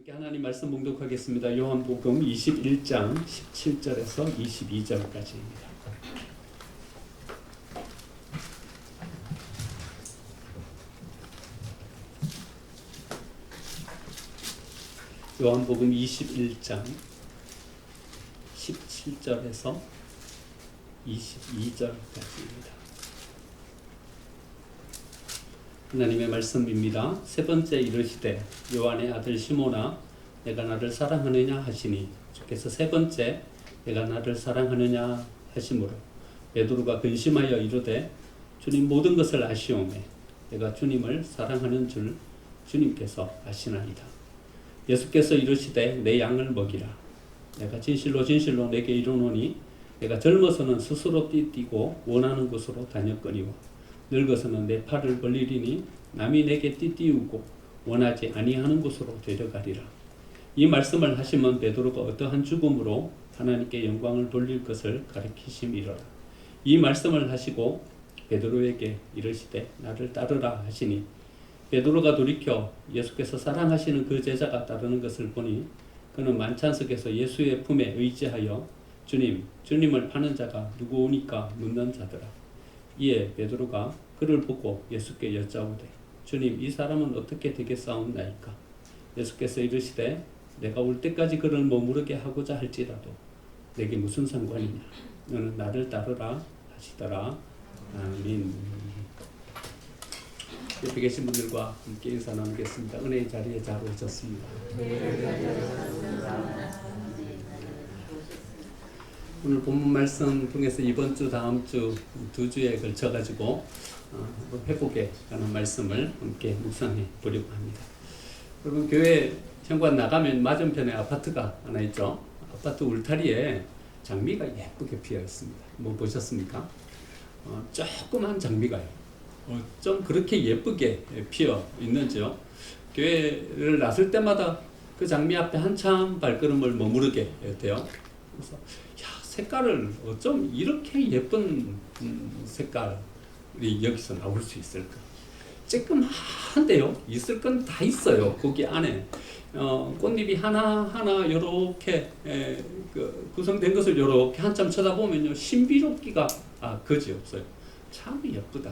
함께 하나님 말씀 봉독하겠습니다. 요한복음 21장 17절에서 22절까지입니다. 요한복음 21장 17절에서 22절까지입니다. 하나님의 말씀입니다. 세 번째 이르시되 요한의 아들 시몬아 내가 나를 사랑하느냐 하시니 주께서 세 번째 내가 나를 사랑하느냐 하시므로 베드로가 근심하여 이르되 주님 모든 것을 아시오매 내가 주님을 사랑하는 줄 주님께서 아시나이다. 예수께서 이르시되 내 양을 먹이라. 내가 진실로 진실로 내게 이르노니 내가 젊어서는 스스로 띠뛰고 원하는 곳으로 다녔거니와 늙어서는 내 팔을 벌리리니 남이 내게 띠띠우고 원하지 아니하는 곳으로 데려가리라. 이 말씀을 하시면 베드로가 어떠한 죽음으로 하나님께 영광을 돌릴 것을 가리키심이로라. 이 말씀을 하시고 베드로에게 이르시되 나를 따르라 하시니 베드로가 돌이켜 예수께서 사랑하시는 그 제자가 따르는 것을 보니 그는 만찬석에서 예수의 품에 의지하여 주님을 파는 자가 누구오니까 묻는 자더라. 이에 베드로가 그를 보고 예수께 여짜오되 주님 이 사람은 어떻게 되겠사옵나이까? 예수께서 이르시되 내가 올 때까지 그를 머무르게 하고자 할지라도 내게 무슨 상관이냐? 너는 나를 따르라 하시더라. 아멘. 옆에 계신 분들과 함께 인사 나누겠습니다. 은혜의 자리에 잘 오셨습니다. 오늘 본문 말씀 통해서 이번 주 다음 주 두 주에 걸쳐 가지고 회복에 관한 말씀을 함께 묵상해 보려고 합니다. 여러분 교회 현관 나가면 맞은편에 아파트가 하나 있죠. 아파트 울타리에 장미가 예쁘게 피어 있습니다. 뭐 보셨습니까? 조그만 장미가요. 좀 그렇게 예쁘게 피어 있는지요. 교회를 나설 때마다 그 장미 앞에 한참 발걸음을 머무르게 돼요. 그래서 색깔을 어쩜 이렇게 예쁜 색깔이 여기서 나올 수 있을까? 쬐끔한데요. 있을 건 다 있어요. 거기 안에 꽃잎이 하나하나 이렇게 구성된 것을 이렇게 한참 쳐다보면요. 신비롭기가 그지없어요. 참 예쁘다.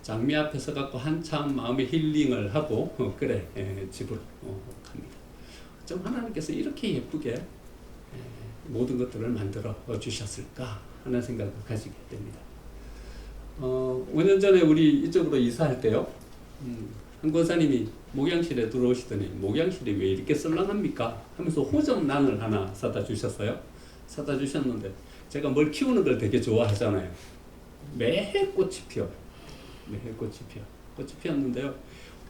장미 앞에 서갖고 한참 마음의 힐링을 하고 그래 집으로 갑니다. 좀 하나님께서 이렇게 예쁘게 모든 것들을 만들어 주셨을까 하는 생각을 가지게 됩니다. 5년 전에 우리 이쪽으로 이사할 때요. 한 권사님이 목양실에 들어오시더니 목양실이 왜 이렇게 썰렁합니까? 하면서 호접란을 하나 사다 주셨어요. 사다 주셨는데 제가 뭘 키우는 걸 되게 좋아하잖아요. 매해 꽃이 피어요. 매해 꽃이 피었는데요.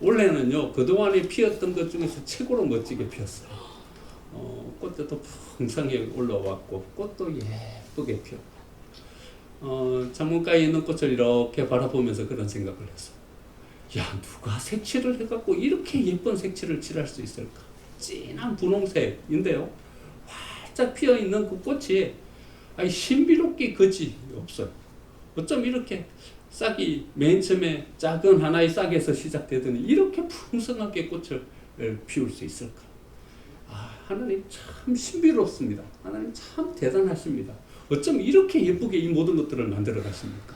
올해는요. 그동안에 피었던 것 중에서 최고로 멋지게 피었어요. 꽃도 풍성하게 올라왔고 꽃도 예쁘게 피었고 창문가에 있는 꽃을 이렇게 바라보면서 그런 생각을 했어요. 야, 누가 색칠을 해갖고 이렇게 예쁜 색칠을 칠할 수 있을까? 진한 분홍색인데요. 활짝 피어있는 그 꽃이 신비롭게 그지 없어요. 어쩜 이렇게 싹이 맨 처음에 작은 하나의 싹에서 시작되더니 이렇게 풍성하게 꽃을 피울 수 있을까? 하나님 참 신비롭습니다. 하나님 참 대단하십니다. 어쩜 이렇게 예쁘게 이 모든 것들을 만들어 가십니까?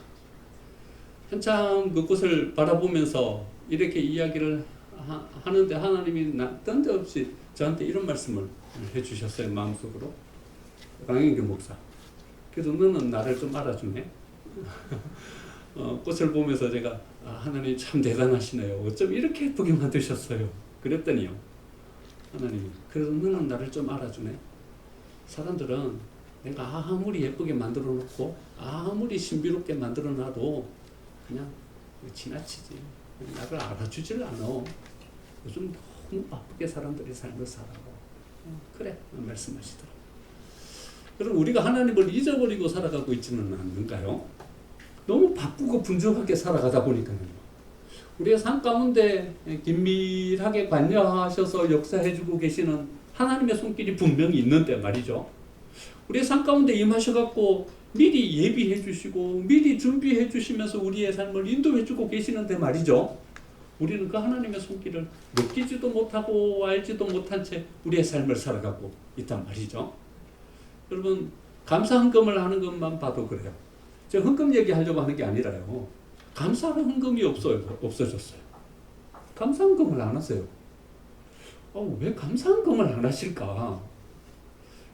한참 그 꽃을 바라보면서 이렇게 이야기를 하는데 하나님이 뜬데없이 저한테 이런 말씀을 해주셨어요. 마음속으로. 강인규 목사. 그래도 너는 나를 좀 알아주네. 꽃을 보면서 제가 하나님 참 대단하시네요. 어쩜 이렇게 예쁘게 만드셨어요. 그랬더니요. 하나님이 그래서 너는 나를 좀 알아주네. 사람들은 내가 아무리 예쁘게 만들어 놓고 아무리 신비롭게 만들어 놔도 그냥 지나치지. 나를 알아주질 않아. 요즘 너무 바쁘게 사람들이 삶을 살아가고 그래 말씀하시더라고요. 여러분 우리가 하나님을 잊어버리고 살아가고 있지는 않는가요? 너무 바쁘고 분주하게 살아가다 보니까요. 우리의 삶 가운데 긴밀하게 관여하셔서 역사해주고 계시는 하나님의 손길이 분명히 있는데 말이죠. 우리의 삶 가운데 임하셔갖고 미리 예비해 주시고 미리 준비해 주시면서 우리의 삶을 인도해 주고 계시는데 말이죠. 우리는 그 하나님의 손길을 느끼지도 못하고 알지도 못한 채 우리의 삶을 살아가고 있단 말이죠. 여러분, 감사 헌금을 하는 것만 봐도 그래요. 제가 헌금 얘기하려고 하는 게 아니라요. 감사하는 헌금이 없어졌어요. 감사 헌금을 안 하세요. 왜 감사 헌금을 안 하실까?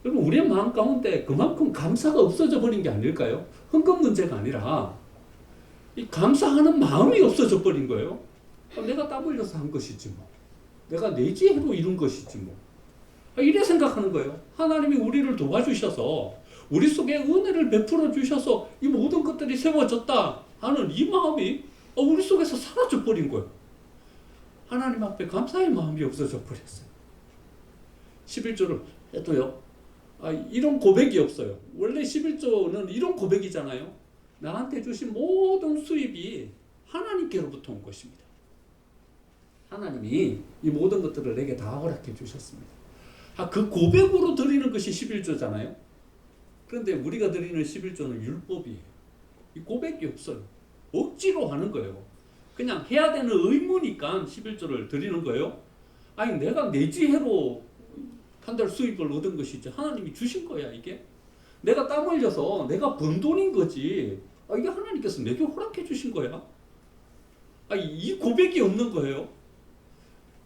여러분, 우리의 마음 가운데 그만큼 감사가 없어져 버린 게 아닐까요? 헌금 문제가 아니라 이 감사하는 마음이 없어져 버린 거예요. 내가 땀 흘려서 한 것이지 뭐. 내가 내 지혜로 이룬 것이지 뭐. 이래 생각하는 거예요. 하나님이 우리를 도와주셔서 우리 속에 은혜를 베풀어 주셔서 이 모든 것들이 세워졌다 하는 이 마음이 우리 속에서 사라져 버린 거예요. 하나님 앞에 감사의 마음이 없어져 버렸어요. 11조를 해도요. 이런 고백이 없어요. 원래 11조는 이런 고백이잖아요. 나한테 주신 모든 수입이 하나님께로부터 온 것입니다. 하나님이 이 모든 것들을 내게 다 허락해 주셨습니다. 그 고백으로 드리는 것이 11조잖아요. 그런데 우리가 드리는 11조는 율법이에요. 이 고백이 없어요. 억지로 하는 거예요. 그냥 해야 되는 의무니까 11조를 드리는 거예요. 내가 내 지혜로 한 달 수입을 얻은 것이지 하나님이 주신 거야 이게. 내가 땀 흘려서 내가 번 돈인 거지. 이게 하나님께서 내게 허락해 주신 거야. 이 고백이 없는 거예요.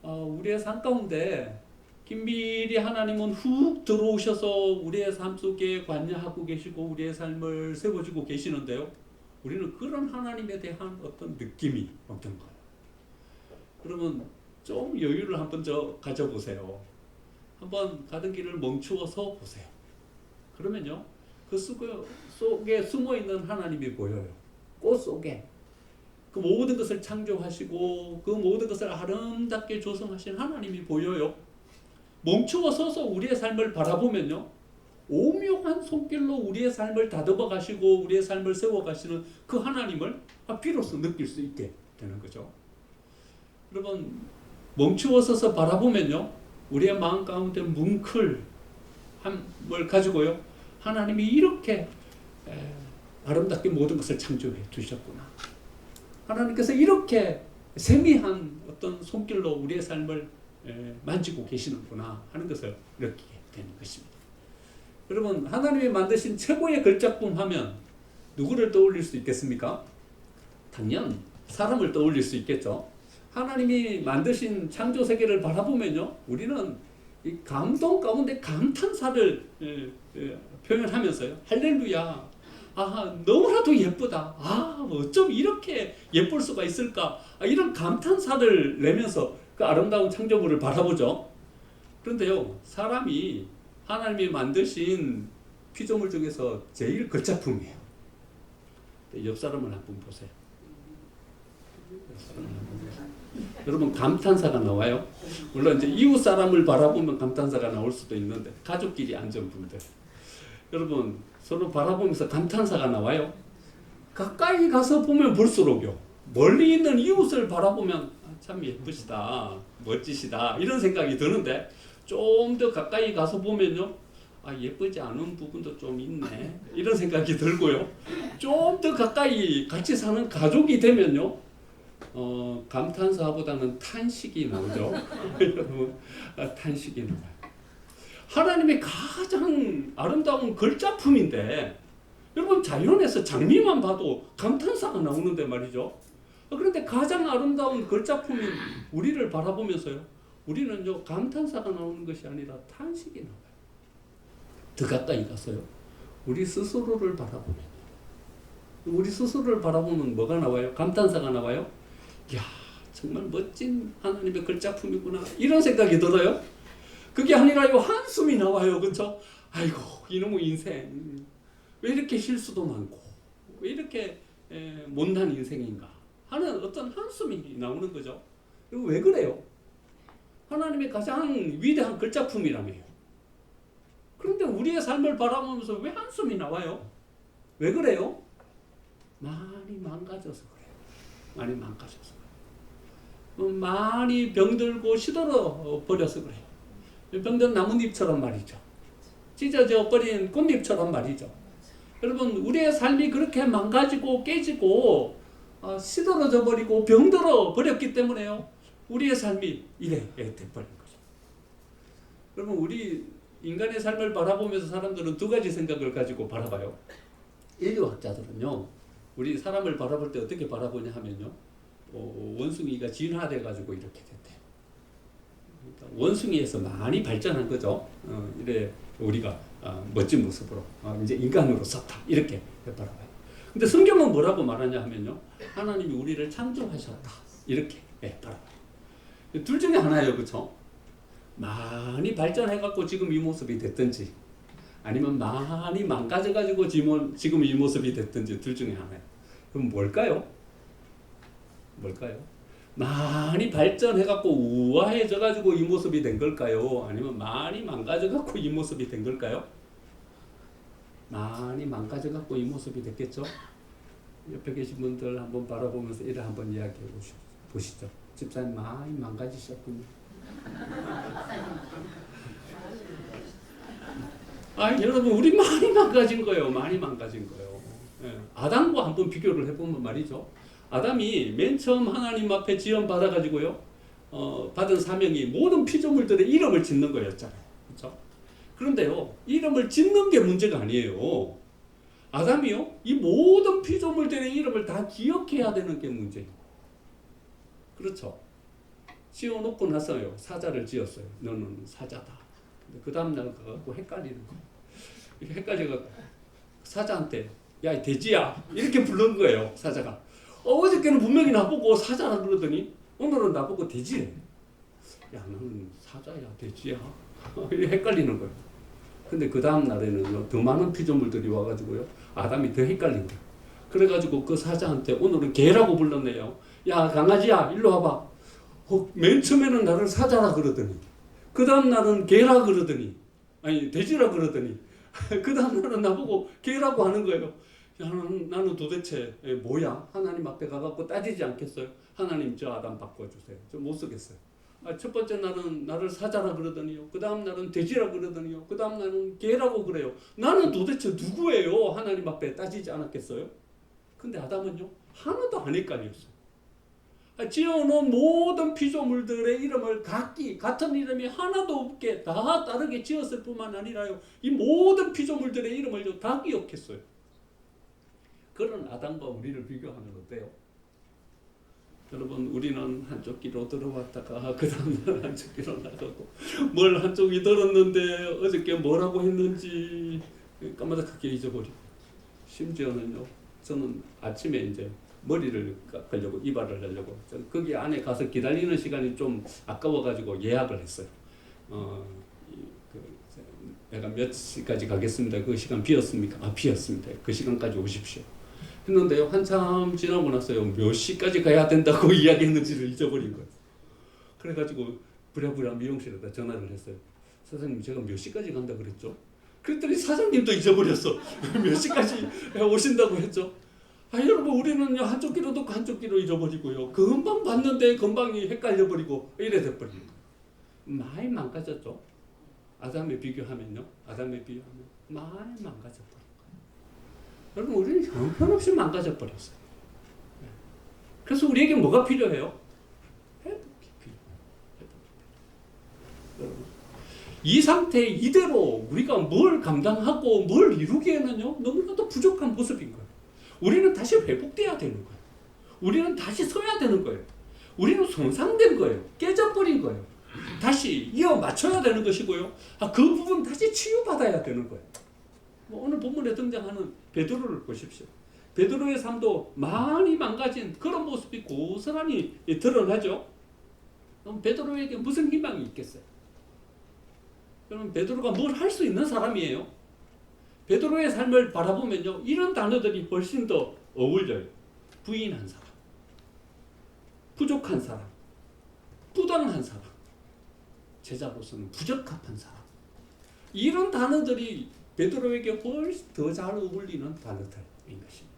우리의 삶 가운데 긴밀히 하나님은 훅 들어오셔서 우리의 삶 속에 관여하고 계시고 우리의 삶을 세워주고 계시는데요. 우리는 그런 하나님에 대한 어떤 느낌이 없던 거예요. 그러면 좀 여유를 한번 가져보세요. 한번 가던 길을 멈추어서 보세요. 그러면요, 그 속에 숨어있는 하나님이 보여요. 꽃 속에. 그 모든 것을 창조하시고 그 모든 것을 아름답게 조성하신 하나님이 보여요. 멈추어 서서 우리의 삶을 바라보면요, 오묘한 손길로 우리의 삶을 다듬어 가시고 우리의 삶을 세워 가시는 그 하나님을 비로소 느낄 수 있게 되는 거죠. 여러분, 멈추어 서서 바라보면요, 우리의 마음 가운데 뭉클함을 가지고요, 하나님이 이렇게 아름답게 모든 것을 창조해 주셨구나. 하나님께서 이렇게 세미한 어떤 손길로 우리의 삶을 만지고 계시는구나 하는 것을 느끼게 되는 것입니다. 여러분, 하나님이 만드신 최고의 걸작품 하면 누구를 떠올릴 수 있겠습니까? 당연 사람을 떠올릴 수 있겠죠. 하나님이 만드신 창조 세계를 바라보면요, 우리는 이 감동 가운데 감탄사를 표현하면서요, 할렐루야, 너무나도 예쁘다, 어쩜 이렇게 예쁠 수가 있을까, 이런 감탄사를 내면서 그 아름다운 창조물을 바라보죠. 그런데요, 사람이 하나님이 만드신 피조물 중에서 제일 걸작품이에요. 옆 사람을 한번 보세요. 여러분, 감탄사가 나와요. 물론 이제 이웃 사람을 바라보면 감탄사가 나올 수도 있는데, 가족끼리 앉은 분들, 여러분 서로 바라보면서 감탄사가 나와요. 가까이 가서 보면 볼수록요, 멀리 있는 이웃을 바라보면 참 예쁘시다, 멋지시다, 이런 생각이 드는데, 좀 더 가까이 가서 보면요, 예쁘지 않은 부분도 좀 있네, 이런 생각이 들고요. 좀 더 가까이 같이 사는 가족이 되면요, 감탄사보다는 탄식이 나오죠. 여러분, 탄식이 나와요. 하나님의 가장 아름다운 걸작품인데, 여러분, 자연에서 장미만 봐도 감탄사가 나오는데 말이죠. 그런데 가장 아름다운 걸작품인 우리를 바라보면서요, 우리는요, 감탄사가 나오는 것이 아니라 탄식이 나와요. 더 가까이 가서요, 우리 스스로를 바라보면, 우리 스스로를 바라보면 뭐가 나와요? 감탄사가 나와요. 이야, 정말 멋진 하나님의 걸작품이구나, 이런 생각이 들어요. 그게 아니라요, 한숨이 나와요. 그렇죠? 아이고, 이놈의 인생 왜 이렇게 실수도 많고 왜 이렇게 못난 인생인가 하는 어떤 한숨이 나오는 거죠. 이거 왜 그래요? 하나님의 가장 위대한 걸작품이라며요. 그런데 우리의 삶을 바라보면서 왜 한숨이 나와요? 왜 그래요? 많이 망가져서 그래요. 많이 망가져서 그래요. 많이 병들고 시들어 버려서 그래요. 병든 나뭇잎처럼 말이죠. 찢어져 버린 꽃잎처럼 말이죠. 여러분, 우리의 삶이 그렇게 망가지고 깨지고 시들어져 버리고 병들어 버렸기 때문에요. 우리의 삶이 이래 돼버린 거죠. 그러면 우리 인간의 삶을 바라보면서 사람들은 두 가지 생각을 가지고 바라봐요. 인류학자들은요, 우리 사람을 바라볼 때 어떻게 바라보냐 하면요, 원숭이가 진화돼 가지고 이렇게 됐대요. 그러니까 원숭이에서 많이 발전한 거죠. 이래 우리가 멋진 모습으로 이제 인간으로 섰다 이렇게 바라봐요. 근데 성경은 뭐라고 말하냐 하면요, 하나님이 우리를 창조하셨다 이렇게 바라봐요. 둘 중에 하나예요, 그렇죠? 많이 발전해갖고 지금 이 모습이 됐든지, 아니면 많이 망가져가지고 지금 이 모습이 됐든지 둘 중에 하나예요. 그럼 뭘까요? 많이 발전해갖고 우아해져가지고 이 모습이 된 걸까요? 아니면 많이 망가져갖고 이 모습이 된 걸까요? 많이 망가져갖고 이 모습이 됐겠죠? 옆에 계신 분들 한번 바라보면서 이를 한번 이야기해 보시죠. 집사님 많이 망가지셨군요. 여러분, 우리 많이 망가진 거예요. 아담과 한번 비교를 해보면 말이죠. 아담이 맨 처음 하나님 앞에 지원 받아가지고요, 받은 사명이 모든 피조물들의 이름을 짓는 거였잖아요. 그렇죠? 그런데요, 이름을 짓는 게 문제가 아니에요. 아담이요, 이 모든 피조물들의 이름을 다 기억해야 되는 게 문제예요. 그렇죠? 지어놓고 나서요, 사자를 지었어요. 너는 사자다. 그 다음날 가고 헷갈리는 거예요. 헷갈려갖고 사자한테 야, 이 돼지야 이렇게 부른 거예요. 사자가 어저께는 분명히 나보고 사자라 그러더니 오늘은 나보고 돼지래. 야, 너는 사자야 돼지야 이렇게 헷갈리는 거예요. 근데 그 다음 날에는 더 많은 피조물들이 와가지고요, 아담이 더 헷갈린 거예요. 그래가지고 그 사자한테 오늘은 개라고 불렀네요. 야, 강아지야 일로 와봐. 맨 처음에는 나를 사자라 그러더니, 그 다음 날은 개라 그러더니, 아니 돼지라 그러더니, 그 다음 날은 나보고 개라고 하는 거예요. 야, 나는 도대체 뭐야? 하나님 앞에 가갖고 따지지 않겠어요? 하나님, 저 아담 바꿔주세요. 저 못 쓰겠어요. 첫 번째 날은 나를 사자라 그러더니요, 그 다음 날은 돼지라 그러더니요, 그 다음 날은 개라고 그래요. 나는 도대체 누구예요? 하나님 앞에 따지지 않았겠어요? 근데 아담은요, 하나도 안 헷갈렸어요. 지어놓은 모든 피조물들의 이름을 같은 이름이 하나도 없게 다 다르게 지었을 뿐만 아니라요, 이 모든 피조물들의 이름을 다 기억했어요. 그런 아담과 우리를 비교하면 어때요? 여러분, 우리는 한쪽 귀로 들어왔다가 그 다음날 한쪽 귀로 나가고, 뭘 한쪽이 들었는데 어저께 뭐라고 했는지 까마득하게 잊어버리고, 심지어는요, 저는 아침에 이제 머리를 깎으려고, 이발을 하려고 거기 안에 가서 기다리는 시간이 좀 아까워가지고 예약을 했어요. 내가 몇 시까지 가겠습니다. 그 시간 비었습니까? 비었습니다. 그 시간까지 오십시오. 했는데요, 한참 지나고 나서요, 몇 시까지 가야 된다고 이야기했는지를 잊어버린 거예요. 그래가지고 부랴부랴 미용실에다 전화를 했어요. 사장님, 제가 몇 시까지 간다 그랬죠? 그랬더니 사장님도 잊어버렸어. 몇 시까지 오신다고 했죠? 여러분, 우리는요, 한쪽 귀로 듣고 한쪽 귀로 잃어버리고요, 금방 봤는데 금방이 헷갈려버리고 이래 돼버리고 많이 망가졌죠. 아담에 비교하면 많이 망가져버린 거예요. 여러분, 우리는 형편없이 망가져버렸어요. 그래서 우리에게 뭐가 필요해요? 회복이 필요해요. 이 상태 이대로 우리가 뭘 감당하고 뭘 이루기에는요, 너무나도 부족한 모습인 거예요. 우리는 다시 회복돼야 되는 거예요. 우리는 다시 서야 되는 거예요. 우리는 손상된 거예요. 깨져버린 거예요. 다시 이어 맞춰야 되는 것이고요. 그 부분 다시 치유받아야 되는 거예요. 오늘 본문에 등장하는 베드로를 보십시오. 베드로의 삶도 많이 망가진 그런 모습이 고스란히 드러나죠. 그럼 베드로에게 무슨 희망이 있겠어요? 그럼 베드로가 뭘 할 수 있는 사람이에요? 베드로의 삶을 바라보면요, 이런 단어들이 훨씬 더 어울려요. 부인한 사람, 부족한 사람, 부당한 사람, 제자로서는 부적합한 사람. 이런 단어들이 베드로에게 훨씬 더 잘 어울리는 단어들인 것입니다.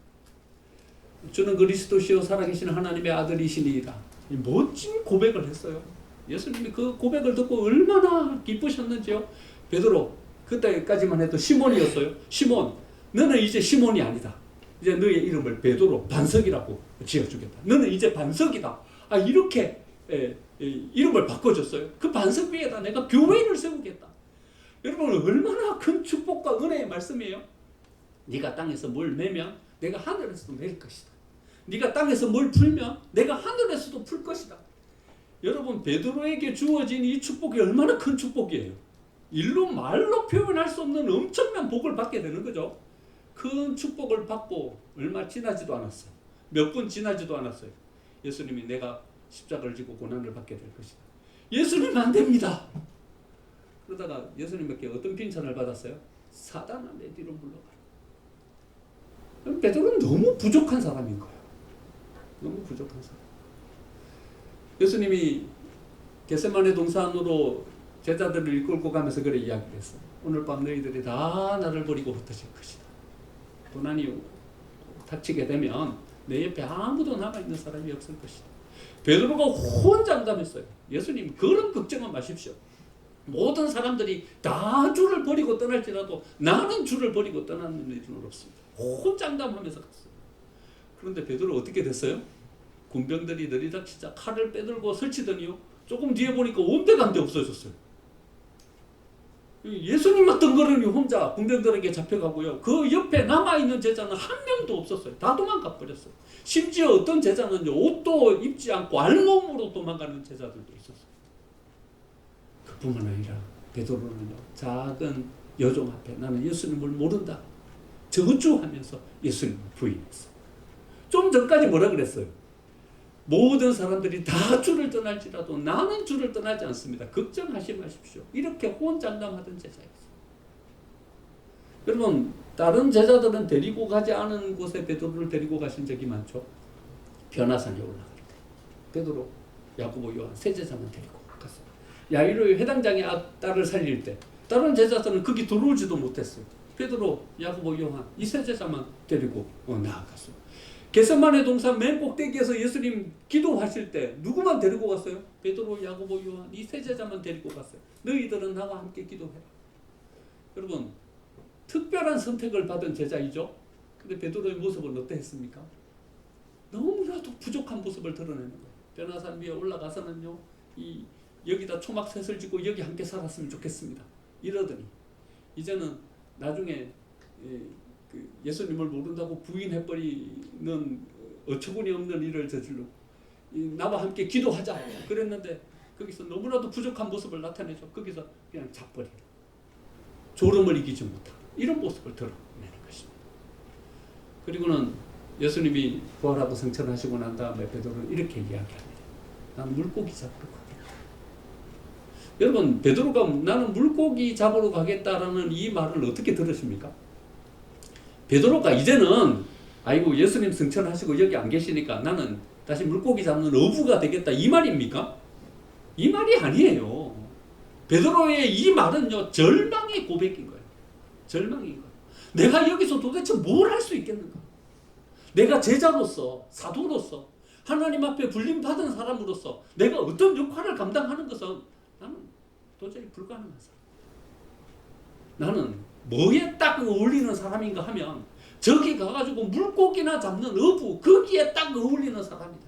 저는 그리스도시요 살아계신 하나님의 아들이시니이다. 멋진 고백을 했어요. 예수님이 그 고백을 듣고 얼마나 기쁘셨는지요. 베드로, 그때까지만 해도 시몬이었어요. 시몬, 너는 이제 시몬이 아니다. 이제 너의 이름을 베드로 반석이라고 지어주겠다. 너는 이제 반석이다. 이렇게 이름을 바꿔줬어요. 그 반석 위에다 내가 교회를 세우겠다. 여러분 얼마나 큰 축복과 은혜의 말씀이에요. 네가 땅에서 뭘 매면 내가 하늘에서도 맬 것이다. 네가 땅에서 뭘 풀면 내가 하늘에서도 풀 것이다. 여러분 베드로에게 주어진 이 축복이 얼마나 큰 축복이에요. 일로 말로 표현할 수 없는 엄청난 복을 받게 되는 거죠. 큰 축복을 받고 얼마 지나지도 않았어요. 몇 분 지나지도 않았어요. 예수님이 내가 십자가를 지고 고난을 받게 될 것이다. 예수님 안 됩니다. 그러다가 예수님께 어떤 빈찬을 받았어요? 사단아 내 뒤로 물러가라. 베드로는 너무 부족한 사람인 거예요. 너무 부족한 사람. 예수님이 겟세마네 동산으로 제자들을 이끌고 가면서 그래 이야기를 했어요. 오늘 밤 너희들이 다 나를 버리고 흩어질 것이다. 고난이 닥치게 되면 내 옆에 아무도 남아있는 사람이 없을 것이다. 베드로가 혼장담했어요. 예수님 그런 걱정은 마십시오. 모든 사람들이 다 주를 버리고 떠날지라도 나는 주를 버리고 떠나는 일은 없습니다. 혼장담하면서 갔어요. 그런데 베드로 어떻게 됐어요? 군병들이 들이닥치자 칼을 빼들고 설치더니요. 조금 뒤에 보니까 온데간데 없어졌어요. 예수님만 덩그러니 혼자 군병들에게 잡혀가고요. 그 옆에 남아있는 제자는 한 명도 없었어요. 다 도망가 버렸어요. 심지어 어떤 제자는요. 옷도 입지 않고 알몸으로 도망가는 제자들도 있었어요. 그뿐만 아니라 베드로는요. 작은 여종 앞에 나는 예수님을 모른다. 저주하면서 예수님을 부인했어요. 좀 전까지 뭐라 그랬어요? 모든 사람들이 다 주를 떠날지라도 나는 주를 떠나지 않습니다. 걱정하지 마십시오. 이렇게 호언장담하던 제자였어요. 여러분 다른 제자들은 데리고 가지 않은 곳에 베드로를 데리고 가신 적이 많죠. 변화산에 올라갈 때 베드로, 야고보, 요한 세 제자만 데리고 갔어요. 야이로의 회당장의 딸을 살릴 때 다른 제자들은 거기 들어오지도 못했어요. 베드로, 야고보, 요한 이 세 제자만 데리고 나아갔어요. 겟세마네 동산 맨 꼭대기에서 예수님 기도하실 때 누구만 데리고 갔어요? 베드로, 야고보, 요한 이 세 제자만 데리고 갔어요. 너희들은 나와 함께 기도해라. 여러분 특별한 선택을 받은 제자이죠. 근데 베드로의 모습은 어떠했습니까? 너무나도 부족한 모습을 드러내는 거예요. 변화산 위에 올라가서는요. 여기다 초막셋을 짓고 여기 함께 살았으면 좋겠습니다. 이러더니 이제는 나중에 예수님을 모른다고 부인해버리는 어처구니 없는 일을 저질러 나와 함께 기도하자 그랬는데 거기서 너무나도 부족한 모습을 나타내죠. 거기서 그냥 자버리는 졸음을 이기지 못하는 이런 모습을 드러내는 것입니다. 그리고는 예수님이 부활하고 승천하시고 난 다음에 베드로는 이렇게 이야기합니다. 나는 물고기 잡으러 가겠다. 여러분 베드로가 나는 물고기 잡으러 가겠다라는 이 말을 어떻게 들으십니까? 베드로가 이제는 아이고 예수님 승천하시고 여기 안 계시니까 나는 다시 물고기 잡는 어부가 되겠다 이 말입니까? 이 말이 아니에요. 베드로의 이 말은요 절망의 고백인 거예요. 절망인 거예요. 내가 여기서 도대체 뭘 할 수 있겠는가? 내가 제자로서 사도로서 하나님 앞에 불림받은 사람으로서 내가 어떤 역할을 감당하는 것은 나는 도저히 불가능한 사람. 나는 뭐에 딱 어울리는 사람인가 하면 저기 가가지고 물고기나 잡는 어부 거기에 딱 어울리는 사람이다.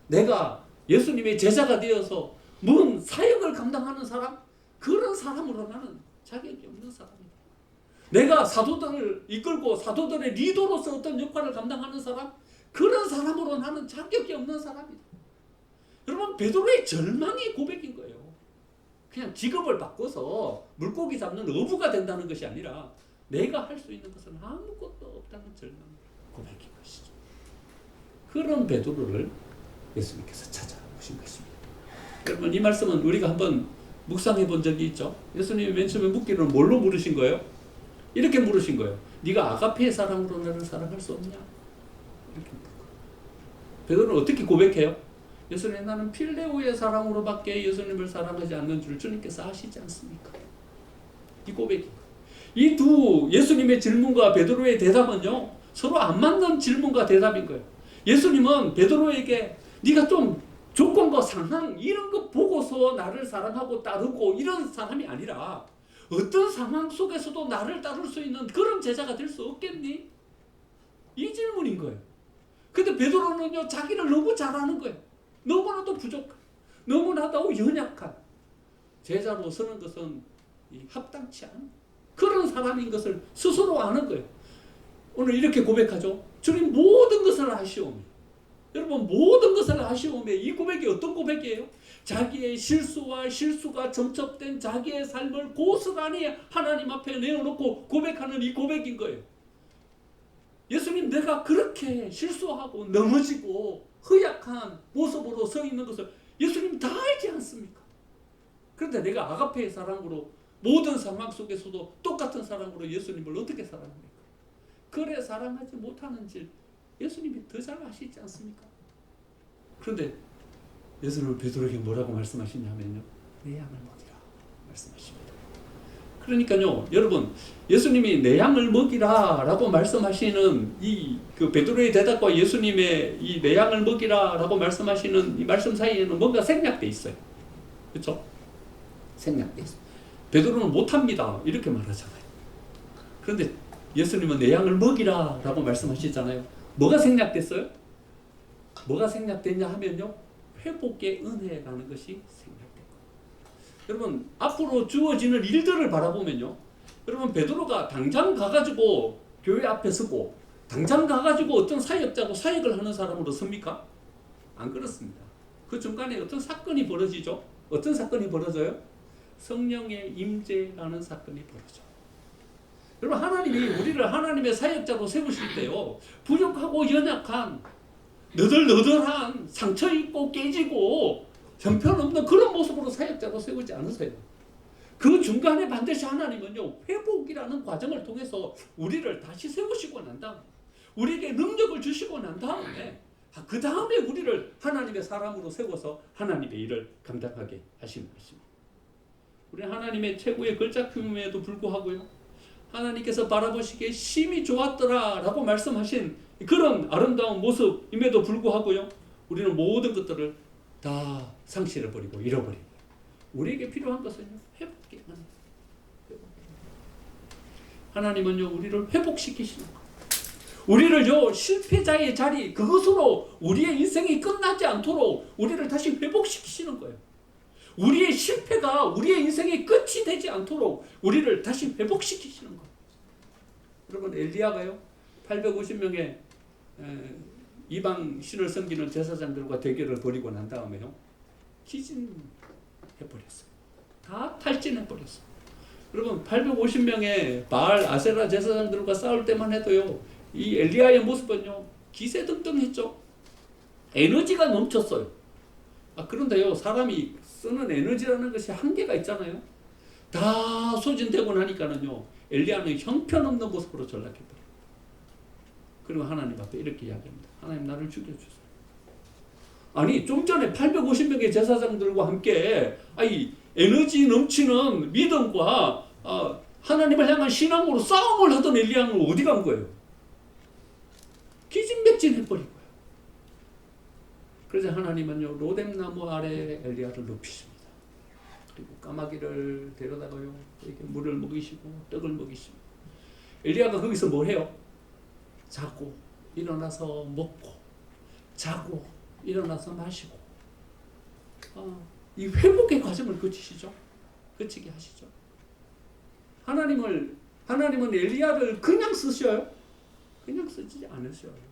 내가 예수님의 제자가 되어서 뭔 사역을 감당하는 사람? 그런 사람으로 나는 자격이 없는 사람이다. 내가 사도들을 이끌고 사도들의 리더로서 어떤 역할을 감당하는 사람? 그런 사람으로 나는 자격이 없는 사람이다. 여러분 베드로의 절망의 고백인 거예요. 그냥 직업을 바꿔서 물고기 잡는 어부가 된다는 것이 아니라 내가 할 수 있는 것은 아무것도 없다는 절망 고백인 것이죠. 그런 베드로를 예수님께서 찾아오신 것입니다. 그러면 이 말씀은 우리가 한번 묵상해 본 적이 있죠. 예수님이 맨 처음에 묻기를 뭘로 물으신 거예요? 이렇게 물으신 거예요. 네가 아가페의 사랑으로 나를 사랑할 수 없냐? 이렇게 베드로는 어떻게 고백해요? 예수님 나는 필레오의 사랑으로밖에 예수님을 사랑하지 않는 줄 주님께서 아시지 않습니까? 이 고백이 이 두 예수님의 질문과 베드로의 대답은요 서로 안 맞는 질문과 대답인 거예요. 예수님은 베드로에게 네가 좀 조건과 상황 이런 거 보고서 나를 사랑하고 따르고 이런 사람이 아니라 어떤 상황 속에서도 나를 따를 수 있는 그런 제자가 될 수 없겠니? 이 질문인 거예요. 근데 베드로는요, 자기를 너무 잘하는 거예요. 너무나도 부족한, 너무나도 연약한 제자로 서는 것은 합당치 않은 그런 사람인 것을 스스로 아는 거예요. 오늘 이렇게 고백하죠. 주님 모든 것을 아시오며. 여러분 모든 것을 아시오며 이 고백이 어떤 고백이에요? 자기의 실수가 점첩된 자기의 삶을 고스란히 하나님 앞에 내어놓고 고백하는 이 고백인 거예요. 예수님, 내가 그렇게 실수하고 넘어지고 허약한 모습으로 서 있는 것을 예수님 다 알지 않습니까? 그런데 내가 아가페의 사랑으로 모든 상황 속에서도 똑같은 사랑으로 예수님을 어떻게 사랑합니까? 그래 사랑하지 못하는 질 예수님이 더 잘 아시지 않습니까? 그런데 예수님은 베드로에게 뭐라고 말씀하시냐면요, 내 양을 먹이라 말씀하십니다. 그러니까요, 여러분, 예수님이 내 양을 먹이라 라고 말씀하시는 그 베드로의 대답과 예수님의 이 내 양을 먹이라 라고 말씀하시는 이 말씀 사이에는 뭔가 생략돼 있어요. 그렇죠? 생략돼 있어요. 베드로는 못합니다 이렇게 말하잖아요. 그런데 예수님은 내 양을 먹이라 라고 말씀하시잖아요. 뭐가 생략됐어요? 뭐가 생략됐냐 하면요, 회복의 은혜라는 것이 생략된 거예요. 여러분, 앞으로 주어지는 일들을 바라보면요, 여러분, 베드로가 당장 가가지고 교회 앞에 서고 당장 가가지고 어떤 사역자고 사역을 하는 사람으로 섭니까? 안 그렇습니다. 그 중간에 어떤 사건이 벌어지죠. 어떤 사건이 벌어져요? 성령의 임재라는 사건이 벌어져요. 여러분, 하나님이 우리를 하나님의 사역자로 세우실 때요, 부족하고 연약한 너덜너덜한 상처 입고 깨지고 형편없는 그런 모습으로 사역자로 세우지 않으세요. 그 중간에 반드시 하나님은요, 회복이라는 과정을 통해서 우리를 다시 세우시고 난 다음에 우리에게 능력을 주시고 난 다음에 그 다음에 우리를 하나님의 사람으로 세워서 하나님의 일을 감당하게 하시는 것입니다. 우리 하나님의 최고의 걸작품임에도 불구하고요, 하나님께서 바라보시기에 심히 좋았더라 라고 말씀하신 그런 아름다운 모습임에도 불구하고요, 우리는 모든 것들을 다 상실해버리고 잃어버립니다. 우리에게 필요한 것은요, 회복이 아니에요. 하나님은요, 우리를 회복시키시는 거예요. 우리를요, 실패자의 자리, 그것으로 우리의 인생이 끝나지 않도록 우리를 다시 회복시키시는 거예요. 우리의 실패가 우리의 인생의 끝이 되지 않도록 우리를 다시 회복시키시는 거예요. 여러분, 엘리야가요, 850명의 이방 신을 섬기는 제사장들과 대결을 벌이고 난 다음에요, 기진해버렸어요. 다 탈진해버렸어요. 여러분, 850명의 바알 아세라 제사장들과 싸울 때만 해도요, 이 엘리야의 모습은요, 기세등등했죠. 에너지가 넘쳤어요. 그런데요, 사람이 쓰는 에너지라는 것이 한계가 있잖아요. 다 소진되고 나니까는요, 엘리야는 형편없는 모습으로 전락해버려요. 그리고 하나님 앞에 이렇게 이야기합니다. 하나님, 나를 죽여주세요. 아니, 좀 전에 850명의 제사장들과 함께 에너지 넘치는 믿음과 하나님을 향한 신앙으로 싸움을 하던 엘리야는 어디 간 거예요? 기진맥진해버린 거예요. 그래서 하나님은요, 로뎀나무 아래 엘리야를 높이십니다. 그리고 까마귀를 데려다가요, 이렇게 물을 먹이시고 떡을 먹이시고, 엘리야가 거기서 뭐 해요? 자고 일어나서 먹고 자고 일어나서 마시고, 이 회복의 과정을 거치게 하시죠. 하나님은 엘리야를 그냥 쓰셔요? 그냥 쓰지 않으셔요.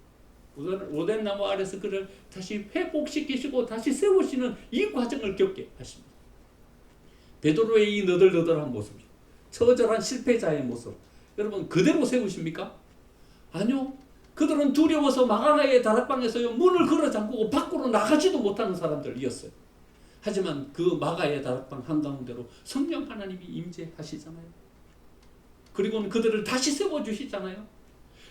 로뎀나무 아래서 그를 다시 회복시키시고 다시 세우시는 이 과정을 겪게 하십니다. 베드로의 이 너덜너덜한 모습, 처절한 실패자의 모습, 여러분 그대로 세우십니까? 아니요. 그들은 두려워서 마가나의 다락방에서요, 문을 걸어 잠그고 밖으로 나가지도 못하는 사람들이었어요. 하지만 그 마가의 다락방 한가운데로 성령 하나님이 임재하시잖아요. 그리고는 그들을 다시 세워주시잖아요.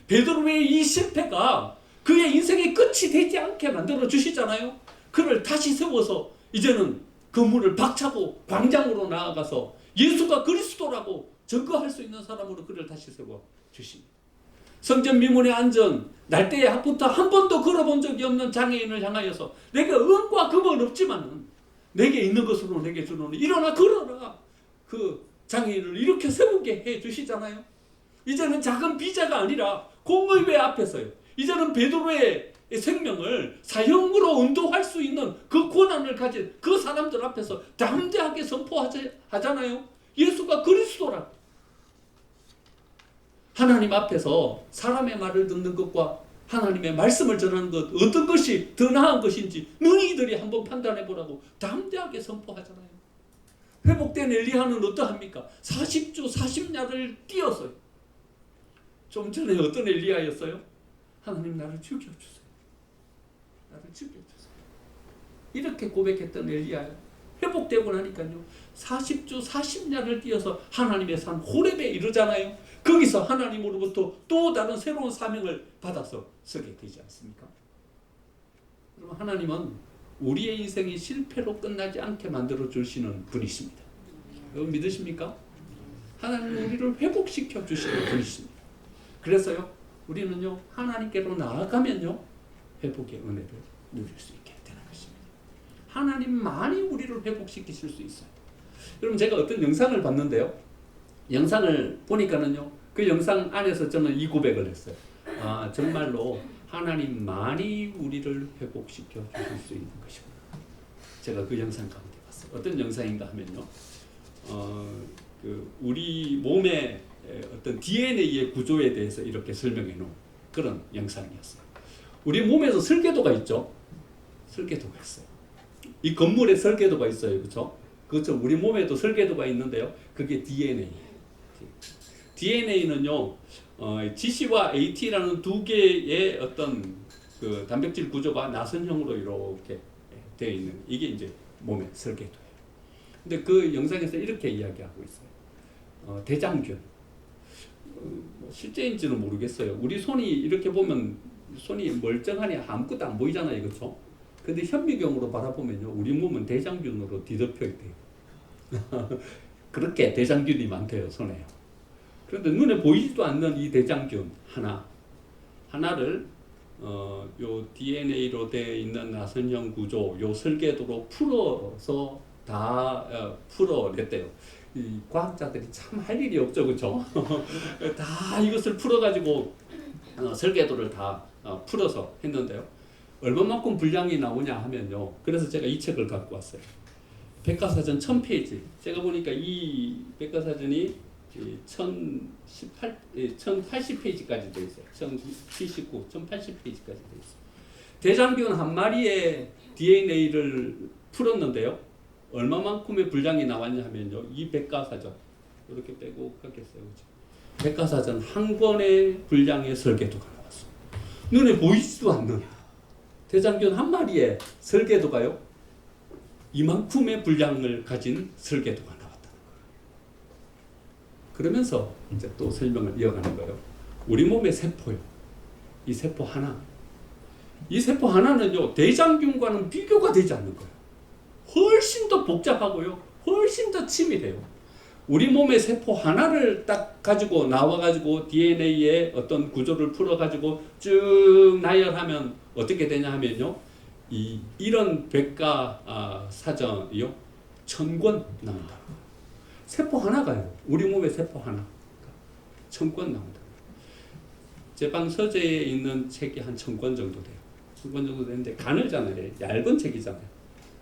베드로의 이 실패가 그의 인생의 끝이 되지 않게 만들어 주시잖아요. 그를 다시 세워서 이제는 그 문을 박차고 광장으로 나아가서 예수가 그리스도라고 증거할 수 있는 사람으로 그를 다시 세워 주십니다. 성전 미문의 안전, 날대의 학부터 한 번도 걸어본 적이 없는 장애인을 향하여서 내가 은과 금은 없지만은 내게 있는 것으로 내게 주노니 일어나 걸어라. 그 장애인을 이렇게 세우게 해 주시잖아요. 이제는 작은 비자가 아니라 공의회 앞에서요. 이제는 베드로의 생명을 사형으로 운동할 수 있는 그 권한을 가진 그 사람들 앞에서 담대하게 선포하잖아요. 예수가 그리스도라. 하나님 앞에서 사람의 말을 듣는 것과 하나님의 말씀을 전하는 것, 어떤 것이 더 나은 것인지 너희들이 한번 판단해 보라고 담대하게 선포하잖아요. 회복된 엘리야는 어떠합니까? 40주 40야를 뛰었어요. 좀 전에 어떤 엘리야였어요? 하나님 나를 죽여주세요. 나를 죽여주세요. 이렇게 고백했던 엘리야예요. 회복되고 나니까요. 40주 40야를 뛰어서 하나님의 산 호렙에 이르잖아요. 거기서 하나님으로부터 또 다른 새로운 사명을 받아서 서게 되지 않습니까? 그럼 하나님은 우리의 인생이 실패로 끝나지 않게 만들어 주시는 분이십니다. 여러분 믿으십니까? 하나님은 우리를 회복시켜 주시는 분이십니다. 그래서요, 우리는요, 하나님께로 나아가면요, 회복의 은혜를 누릴 수 있게 되는 것입니다. 하나님만이 우리를 회복시키실 수 있어요. 여러분, 제가 어떤 영상을 봤는데요, 영상을 보니까는요, 그 영상 안에서 저는 이 고백을 했어요. 아, 정말로 하나님만이 우리를 회복시켜 주실 수 있는 것이구나. 제가 그 영상 가운데 봤어요. 어떤 영상인가 하면요, 우리 몸의 어떤 DNA의 구조에 대해서 이렇게 설명해 놓은 그런 영상이었어요. 우리 몸에서 설계도가 있죠. 설계도가 있어요. 이 건물에 설계도가 있어요. 그렇죠? 그렇죠. 우리 몸에도 설계도가 있는데요. 그게 DNA예요. DNA는요, GC와 AT라는 두 개의 어떤 그 단백질 구조가 나선형으로 이렇게 되어 있는, 이게 이제 몸의 설계도예요. 근데 그 영상에서 이렇게 이야기하고 있어요. 대장균. 실제인지는 모르겠어요. 우리 손이 이렇게 보면 손이 멀쩡하니 아무것도 안 보이잖아요. 그렇죠? 근데 현미경으로 바라보면요, 우리 몸은 대장균으로 뒤덮여 있대요. 그렇게 대장균이 많대요, 손에요. 그런데 눈에 보이지도 않는 이 대장균 하나를 요 DNA로 되어 있는 나선형 구조, 요 설계도로 풀어서 다 풀어냈대요. 이 과학자들이 참 할 일이 없죠, 그렇죠? 다 이것을 풀어가지고 설계도를 다 풀어서 했는데요. 얼마만큼 분량이 나오냐 하면요. 그래서 제가 이 책을 갖고 왔어요. 백과사전 1000페이지. 제가 보니까 이 백과사전이 1080페이지까지 되어 있어요. 1079, 1080페이지까지 되어 있어요. 대장균 한 마리의 DNA를 풀었는데요. 얼마만큼의 분량이 나왔냐 하면요. 이 백과사전, 이렇게 빼고 깎겠어요. 백과사전 한 권의 분량의 설계도가 나왔어요. 눈에 보이지도 않는 대장균 한 마리의 설계도가요. 이만큼의 분량을 가진 설계도가 나왔다는 거예요. 그러면서 이제 또 설명을 이어가는 거예요. 우리 몸의 세포요. 이 세포 하나. 이 세포 하나는요, 대장균과는 비교가 되지 않는 거예요. 훨씬 더 복잡하고요. 훨씬 더 치밀해요. 우리 몸의 세포 하나를 딱 가지고 나와가지고 DNA의 어떤 구조를 풀어가지고 쭉 나열하면 어떻게 되냐 하면요. 이런 백과사전이요. 1000권 나온다. 세포 하나가요. 우리 몸의 세포 하나. 1000권 나온다. 제 방 서재에 있는 책이 한 1000권 정도 돼요. 1000권 정도 되는데 가늘잖아요. 얇은 책이잖아요.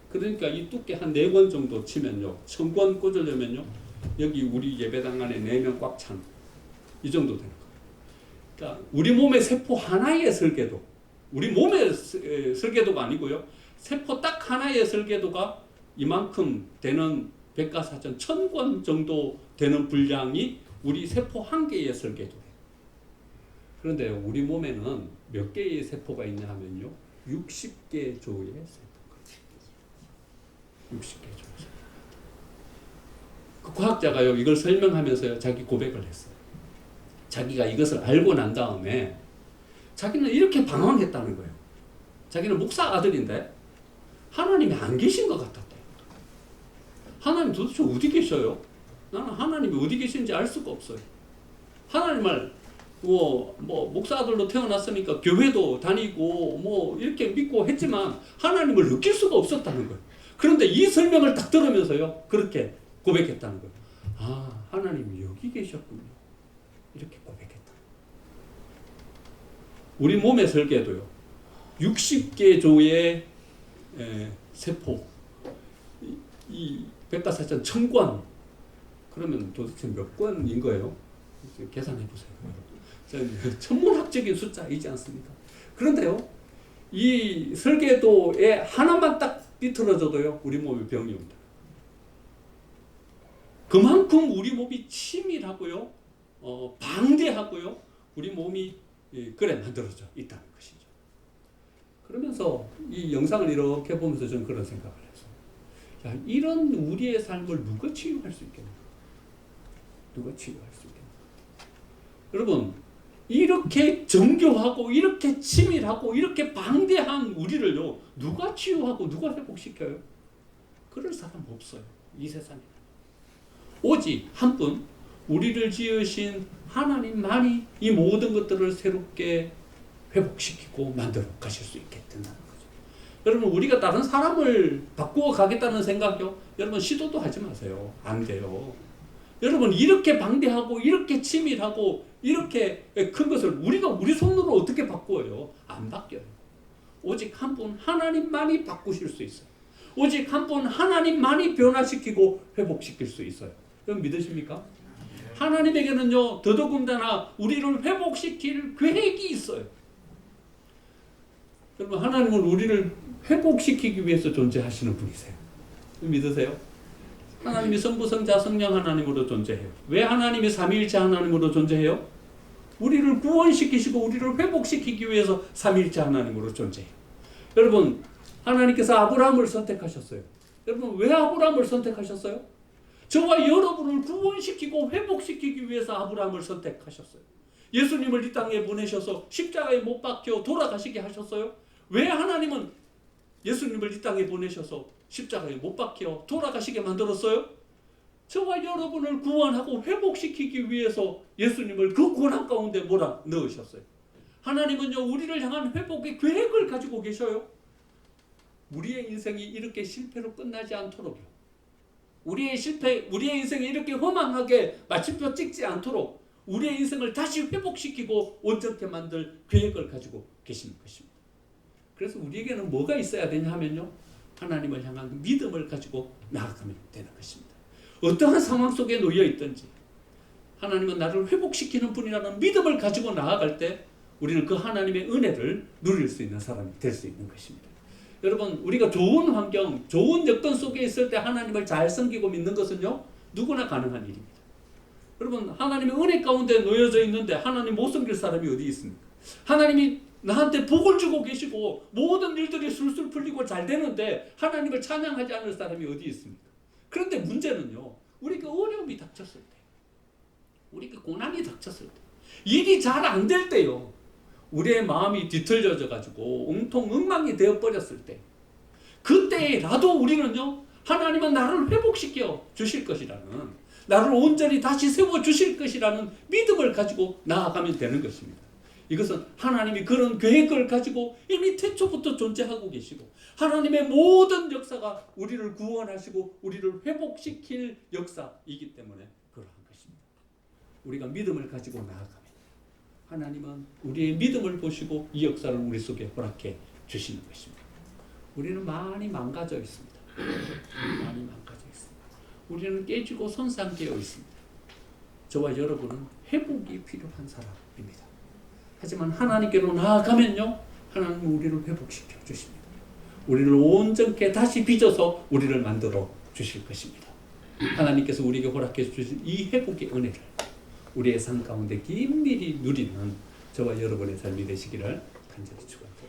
그러니까 이 두께 한 4권 정도 치면요. 1000권 꽂으려면요. 여기 우리 예배당 안에 4명 꽉 찬 이 정도 되는 거예요. 그러니까 우리 몸의 세포 하나의 설계도, 우리 몸의 설계도가 아니고요. 세포 딱 하나의 설계도가 이만큼 되는 백과사전 1000권 정도 되는 분량이 우리 세포 한 개의 설계도예요. 그런데 우리 몸에는 몇 개의 세포가 있냐 하면요. 60개 조의 세포가 있어요. 60개 조. 그 과학자가요, 이걸 설명하면서요, 자기 고백을 했어요. 자기가 이것을 알고 난 다음에 자기는 이렇게 방황했다는 거예요. 자기는 목사 아들인데 하나님이 안 계신 것 같았대요. 하나님 도대체 어디 계셔요? 나는 하나님이 어디 계신지 알 수가 없어요. 하나님을 목사 아들로 태어났으니까 교회도 다니고 이렇게 믿고 했지만 하나님을 느낄 수가 없었다는 거예요. 그런데 이 설명을 딱 들으면서요, 그렇게 고백했다는 거예요. 아, 하나님이 여기 계셨군요. 이렇게 고백했다. 우리 몸의 설계도요. 60개 조의 세포, 이 백과사전 1000권, 그러면 도대체 몇 권인 거예요? 계산해 보세요. 천문학적인 숫자이지 않습니까? 그런데요, 이 설계도에 하나만 딱 비틀어져도요, 우리 몸에 병이 옵니다. 그만큼 우리 몸이 치밀하고요, 방대하고요, 우리 몸이 그래 만들어져 있다는 것이죠. 그러면서 이 영상을 이렇게 보면서 저는 그런 생각을 해서, 야, 이런 우리의 삶을 누가 치유할 수 있겠나? 누가 치유할 수 있겠나? 여러분, 이렇게 정교하고 이렇게 치밀하고 이렇게 방대한 우리를요, 누가 치유하고 누가 회복시켜요? 그럴 사람 없어요, 이 세상에. 오직 한 분, 우리를 지으신 하나님만이 이 모든 것들을 새롭게 회복시키고 만들어 가실 수 있게 된다는 거죠. 여러분, 우리가 다른 사람을 바꾸어 가겠다는 생각이요, 여러분 시도도 하지 마세요. 안 돼요. 여러분, 이렇게 방대하고 이렇게 치밀하고 이렇게 큰 것을 우리가 우리 손으로 어떻게 바꾸어요? 안 바뀌어요. 오직 한 분 하나님만이 바꾸실 수 있어요. 오직 한 분 하나님만이 변화시키고 회복시킬 수 있어요. 여러분 믿으십니까? 하나님에게는요, 더더군다나 우리를 회복시킬 계획이 있어요. 여러분, 하나님은 우리를 회복시키기 위해서 존재하시는 분이세요. 믿으세요? 하나님이 성부, 성자, 성령 하나님으로 존재해요. 왜 하나님이 삼위일체 하나님으로 존재해요? 우리를 구원시키시고 우리를 회복시키기 위해서 삼위일체 하나님으로 존재해요. 여러분, 하나님께서 아브라함을 선택하셨어요. 여러분, 왜 아브라함을 선택하셨어요? 저와 여러분을 구원시키고 회복시키기 위해서 아브라함을 선택하셨어요. 예수님을 이 땅에 보내셔서 십자가에 못 박혀 돌아가시게 하셨어요. 왜 하나님은 예수님을 이 땅에 보내셔서 십자가에 못 박혀 돌아가시게 만들었어요? 저와 여러분을 구원하고 회복시키기 위해서 예수님을 그 고난 가운데 몰아 넣으셨어요. 하나님은요, 우리를 향한 회복의 계획을 가지고 계셔요. 우리의 인생이 이렇게 실패로 끝나지 않도록요, 우리의 인생이 이렇게 허망하게 마침표 찍지 않도록 우리의 인생을 다시 회복시키고 온전케 만들 계획을 가지고 계시는 것입니다. 그래서 우리에게는 뭐가 있어야 되냐 하면요, 하나님을 향한 믿음을 가지고 나아가면 되는 것입니다. 어떠한 상황 속에 놓여 있든지 하나님은 나를 회복시키는 분이라는 믿음을 가지고 나아갈 때 우리는 그 하나님의 은혜를 누릴 수 있는 사람이 될 수 있는 것입니다. 여러분, 우리가 좋은 환경, 좋은 여건 속에 있을 때 하나님을 잘 섬기고 믿는 것은요, 누구나 가능한 일입니다. 여러분, 하나님의 은혜 가운데 놓여져 있는데 하나님 못 섬길 사람이 어디 있습니까? 하나님이 나한테 복을 주고 계시고 모든 일들이 술술 풀리고 잘 되는데 하나님을 찬양하지 않을 사람이 어디 있습니까? 그런데 문제는요, 우리가 어려움이 닥쳤을 때, 우리가 고난이 닥쳤을 때, 일이 잘 안 될 때요, 우리의 마음이 뒤틀려져 가지고 엉통 엉망이 되어 버렸을 때, 그때라도 우리는요, 하나님은 나를 회복시켜 주실 것이라는, 나를 온전히 다시 세워 주실 것이라는 믿음을 가지고 나아가면 되는 것입니다. 이것은 하나님이 그런 계획을 가지고 이미 태초부터 존재하고 계시고 하나님의 모든 역사가 우리를 구원하시고 우리를 회복시킬 역사이기 때문에 그러한 것입니다. 우리가 믿음을 가지고 나아가면 하나님은 우리의 믿음을 보시고 이 역사를 우리 속에 허락해 주시는 것입니다. 우리는 많이 망가져 있습니다. 많이 망가져 있습니다. 우리는 깨지고 손상되어 있습니다. 저와 여러분은 회복이 필요한 사람입니다. 하지만 하나님께로 나아가면요, 하나님은 우리를 회복시켜 주십니다. 우리를 온전케 다시 빚어서 우리를 만들어 주실 것입니다. 하나님께서 우리에게 허락해 주신 이 회복의 은혜를 우리의 삶 가운데 긴밀히 누리는 저와 여러분의 삶이 되시기를 간절히 축원합니다.